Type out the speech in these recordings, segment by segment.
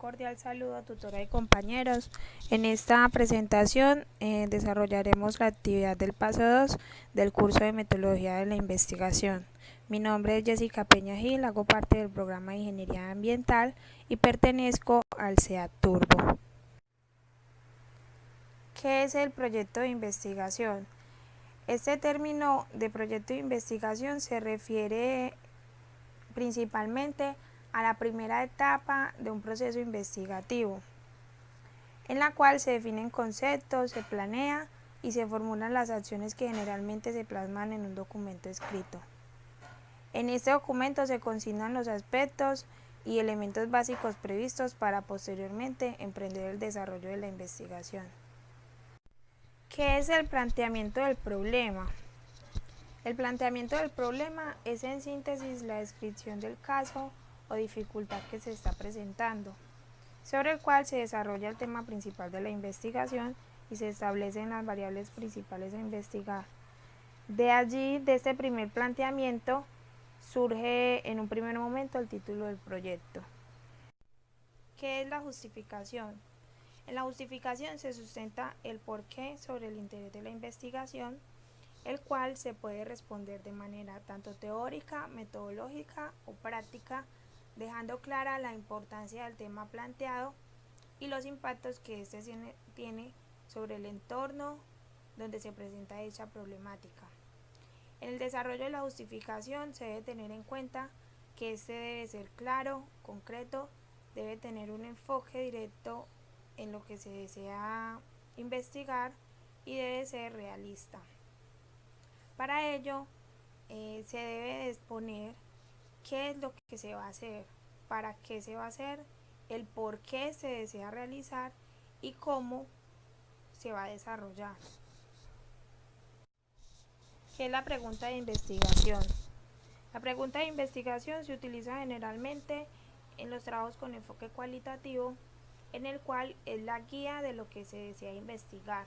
cordial saludo, tutora y compañeros. En esta presentación desarrollaremos la actividad del paso 2 del curso de metodología de la investigación. Mi nombre es Jessica Peña Gil, hago parte del programa de Ingeniería Ambiental y pertenezco al SEAD Turbo. ¿Qué es el proyecto de investigación? Este término de proyecto de investigación se refiere principalmente a la primera etapa de un proceso investigativo, en la cual se definen conceptos, se planea y se formulan las acciones que generalmente se plasman en un documento escrito. En este documento se consignan los aspectos y elementos básicos previstos para posteriormente emprender el desarrollo de la investigación. ¿Qué es el planteamiento del problema? El planteamiento del problema es en síntesis la descripción del caso o dificultad que se está presentando, sobre el cual se desarrolla el tema principal de la investigación y se establecen las variables principales a investigar. De allí, de este primer planteamiento, surge en un primer momento el título del proyecto. ¿Qué es la justificación? En la justificación se sustenta el porqué sobre el interés de la investigación, el cual se puede responder de manera tanto teórica, metodológica o práctica, dejando clara la importancia del tema planteado y los impactos que éste tiene sobre el entorno donde se presenta dicha problemática. En el desarrollo de la justificación se debe tener en cuenta que este debe ser claro, concreto, debe tener un enfoque directo en lo que se desea investigar y debe ser realista. Para ello, se debe exponer qué es lo que se va a hacer, para qué se va a hacer, el por qué se desea realizar y cómo se va a desarrollar. ¿Qué es la pregunta de investigación? La pregunta de investigación se utiliza generalmente en los trabajos con enfoque cualitativo, en el cual es la guía de lo que se desea investigar,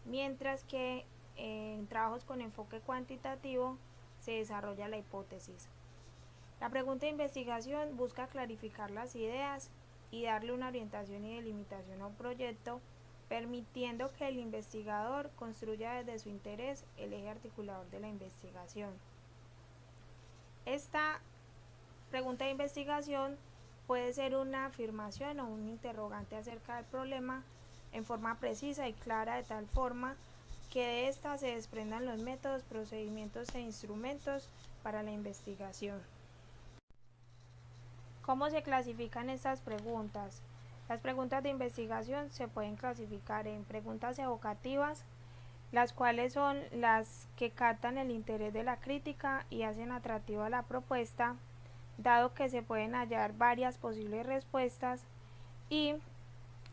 mientras que en trabajos con enfoque cuantitativo se desarrolla la hipótesis. La pregunta de investigación busca clarificar las ideas y darle una orientación y delimitación a un proyecto, permitiendo que el investigador construya desde su interés el eje articulador de la investigación. Esta pregunta de investigación puede ser una afirmación o un interrogante acerca del problema en forma precisa y clara, de tal forma que de esta se desprendan los métodos, procedimientos e instrumentos para la investigación. ¿Cómo se clasifican estas preguntas? Las preguntas de investigación se pueden clasificar en preguntas evocativas, las cuales son las que captan el interés de la crítica y hacen atractiva la propuesta, dado que se pueden hallar varias posibles respuestas y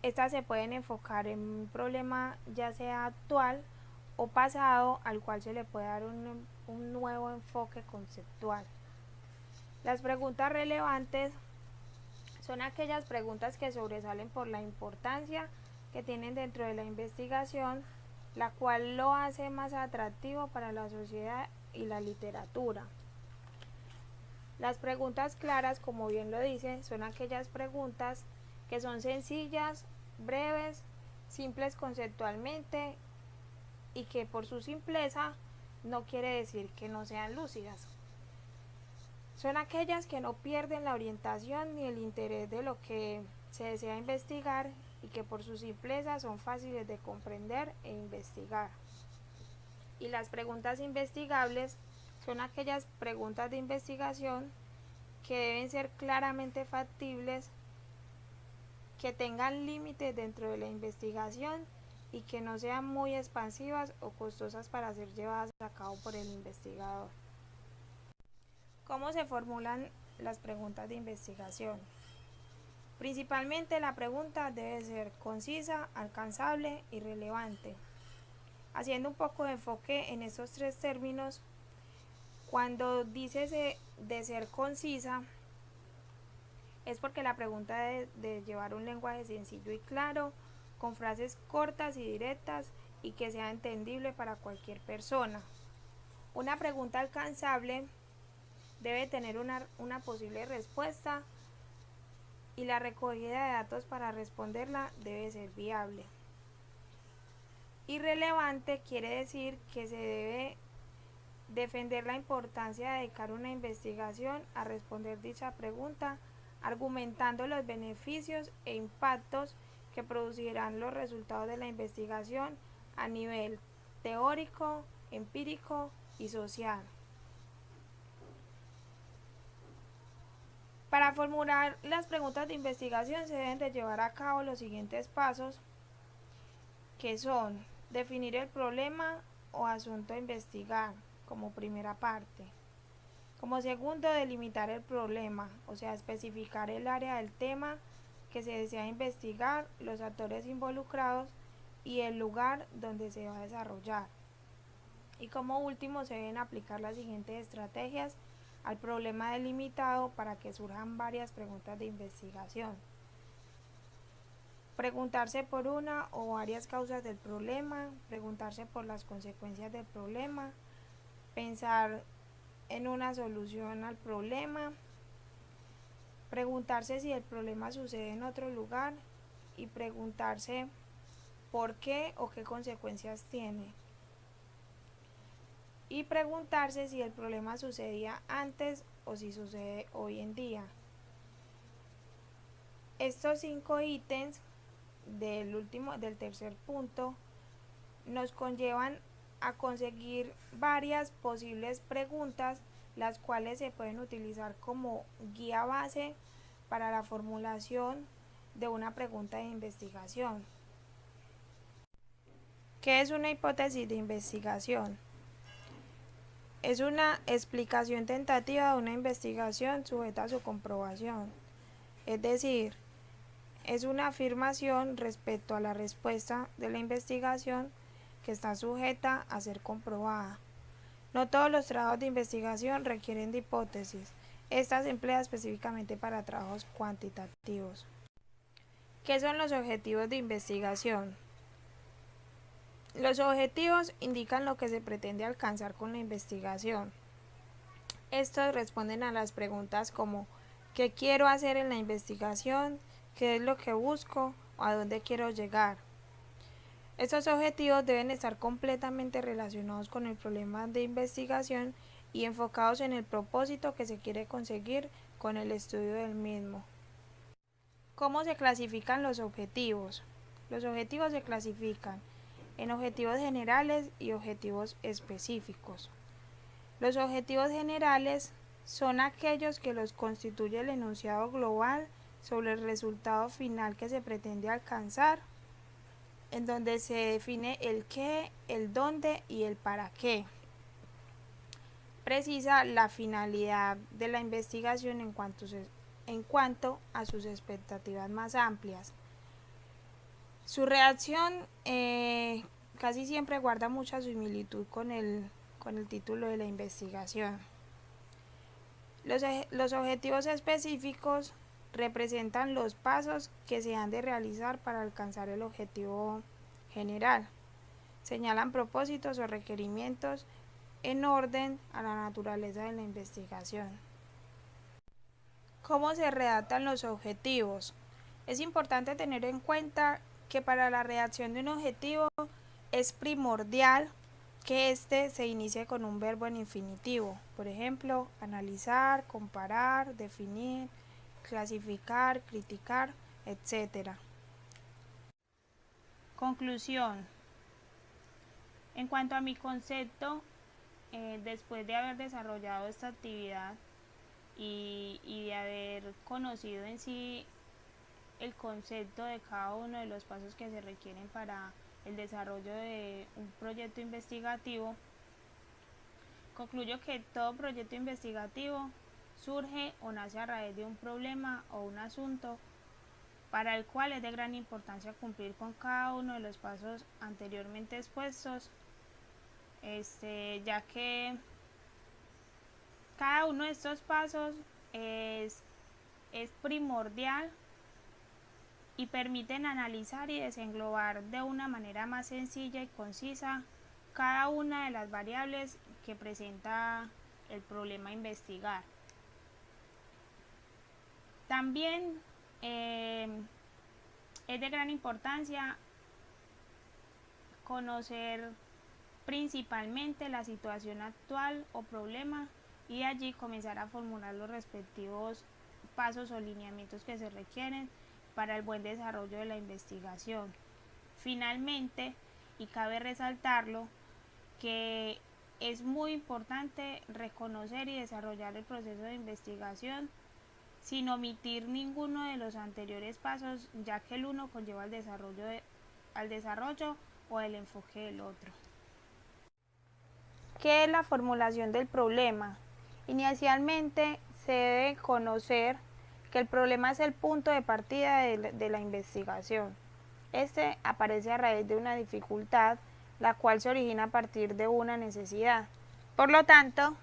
estas se pueden enfocar en un problema ya sea actual o pasado, al cual se le puede dar un nuevo enfoque conceptual. Las preguntas relevantes son aquellas preguntas que sobresalen por la importancia que tienen dentro de la investigación, la cual lo hace más atractivo para la sociedad y la literatura. Las preguntas claras, como bien lo dice, son aquellas preguntas que son sencillas, breves, simples conceptualmente y que por su simpleza no quiere decir que no sean lúcidas. Son aquellas que no pierden la orientación ni el interés de lo que se desea investigar y que por su simpleza son fáciles de comprender e investigar. Y las preguntas investigables son aquellas preguntas de investigación que deben ser claramente factibles, que tengan límites dentro de la investigación y que no sean muy expansivas o costosas para ser llevadas a cabo por el investigador. ¿Cómo se formulan las preguntas de investigación? Principalmente la pregunta debe ser concisa, alcanzable y relevante. Haciendo un poco de enfoque en estos tres términos, cuando dice de ser concisa, es porque la pregunta de llevar un lenguaje sencillo y claro, con frases cortas y directas y que sea entendible para cualquier persona. Una pregunta alcanzable debe tener una posible respuesta y la recogida de datos para responderla debe ser viable. Irrelevante quiere decir que se debe defender la importancia de dedicar una investigación a responder dicha pregunta, argumentando los beneficios e impactos que producirán los resultados de la investigación a nivel teórico, empírico y social. Para formular las preguntas de investigación se deben de llevar a cabo los siguientes pasos, que son definir el problema o asunto a investigar como primera parte. Como segundo, delimitar el problema, o sea, especificar el área del tema que se desea investigar, los actores involucrados y el lugar donde se va a desarrollar. Y como último, se deben aplicar las siguientes estrategias al problema delimitado para que surjan varias preguntas de investigación. Preguntarse por una o varias causas del problema, preguntarse por las consecuencias del problema, pensar en una solución al problema, preguntarse si el problema sucede en otro lugar y preguntarse por qué o qué consecuencias tiene. Y preguntarse si el problema sucedía antes o si sucede hoy en día. Estos 5 ítems del tercer punto nos conllevan a conseguir varias posibles preguntas, las cuales se pueden utilizar como guía base para la formulación de una pregunta de investigación. ¿Qué es una hipótesis de investigación? Es una explicación tentativa de una investigación sujeta a su comprobación, es decir, es una afirmación respecto a la respuesta de la investigación que está sujeta a ser comprobada. No todos los trabajos de investigación requieren de hipótesis. Esta se emplea específicamente para trabajos cuantitativos. ¿Qué son los objetivos de investigación? Los objetivos indican lo que se pretende alcanzar con la investigación. Estos responden a las preguntas como ¿qué quiero hacer en la investigación? ¿Qué es lo que busco? ¿O a dónde quiero llegar? Estos objetivos deben estar completamente relacionados con el problema de investigación y enfocados en el propósito que se quiere conseguir con el estudio del mismo. ¿Cómo se clasifican los objetivos? Los objetivos se clasifican en objetivos generales y objetivos específicos. Los objetivos generales son aquellos que los constituye el enunciado global sobre el resultado final que se pretende alcanzar, en donde se define el qué, el dónde y el para qué. Precisa la finalidad de la investigación en cuanto a sus expectativas más amplias. Su redacción casi siempre guarda mucha similitud con el título de la investigación. Los objetivos específicos representan los pasos que se han de realizar para alcanzar el objetivo general. Señalan propósitos o requerimientos en orden a la naturaleza de la investigación. ¿Cómo se redactan los objetivos? Es importante tener en cuenta que para la redacción de un objetivo es primordial que éste se inicie con un verbo en infinitivo. Por ejemplo, analizar, comparar, definir, clasificar, criticar, etc. Conclusión. En cuanto a mi concepto, después de haber desarrollado esta actividad y de haber conocido en sí el concepto de cada uno de los pasos que se requieren para el desarrollo de un proyecto investigativo, concluyo que todo proyecto investigativo surge o nace a raíz de un problema o un asunto para el cual es de gran importancia cumplir con cada uno de los pasos anteriormente expuestos, ya que cada uno de estos pasos es primordial y permiten analizar y desenglobar de una manera más sencilla y concisa cada una de las variables que presenta el problema a investigar. También es de gran importancia conocer principalmente la situación actual o problema y de allí comenzar a formular los respectivos pasos o lineamientos que se requieren para el buen desarrollo de la investigación. Finalmente, y cabe resaltarlo, que es muy importante reconocer y desarrollar el proceso de investigación sin omitir ninguno de los anteriores pasos, ya que el uno conlleva al desarrollo o el enfoque del otro. ¿Qué es la formulación del problema? Inicialmente se debe conocer que el problema es el punto de partida de la investigación. Este aparece a raíz de una dificultad, la cual se origina a partir de una necesidad. Por lo tanto,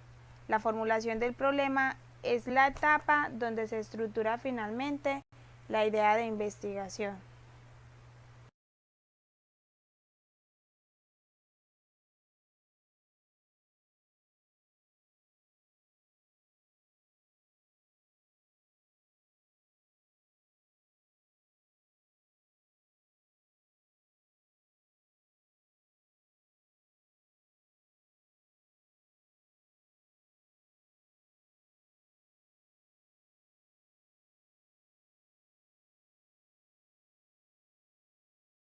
la formulación del problema es la etapa donde se estructura finalmente la idea de investigación.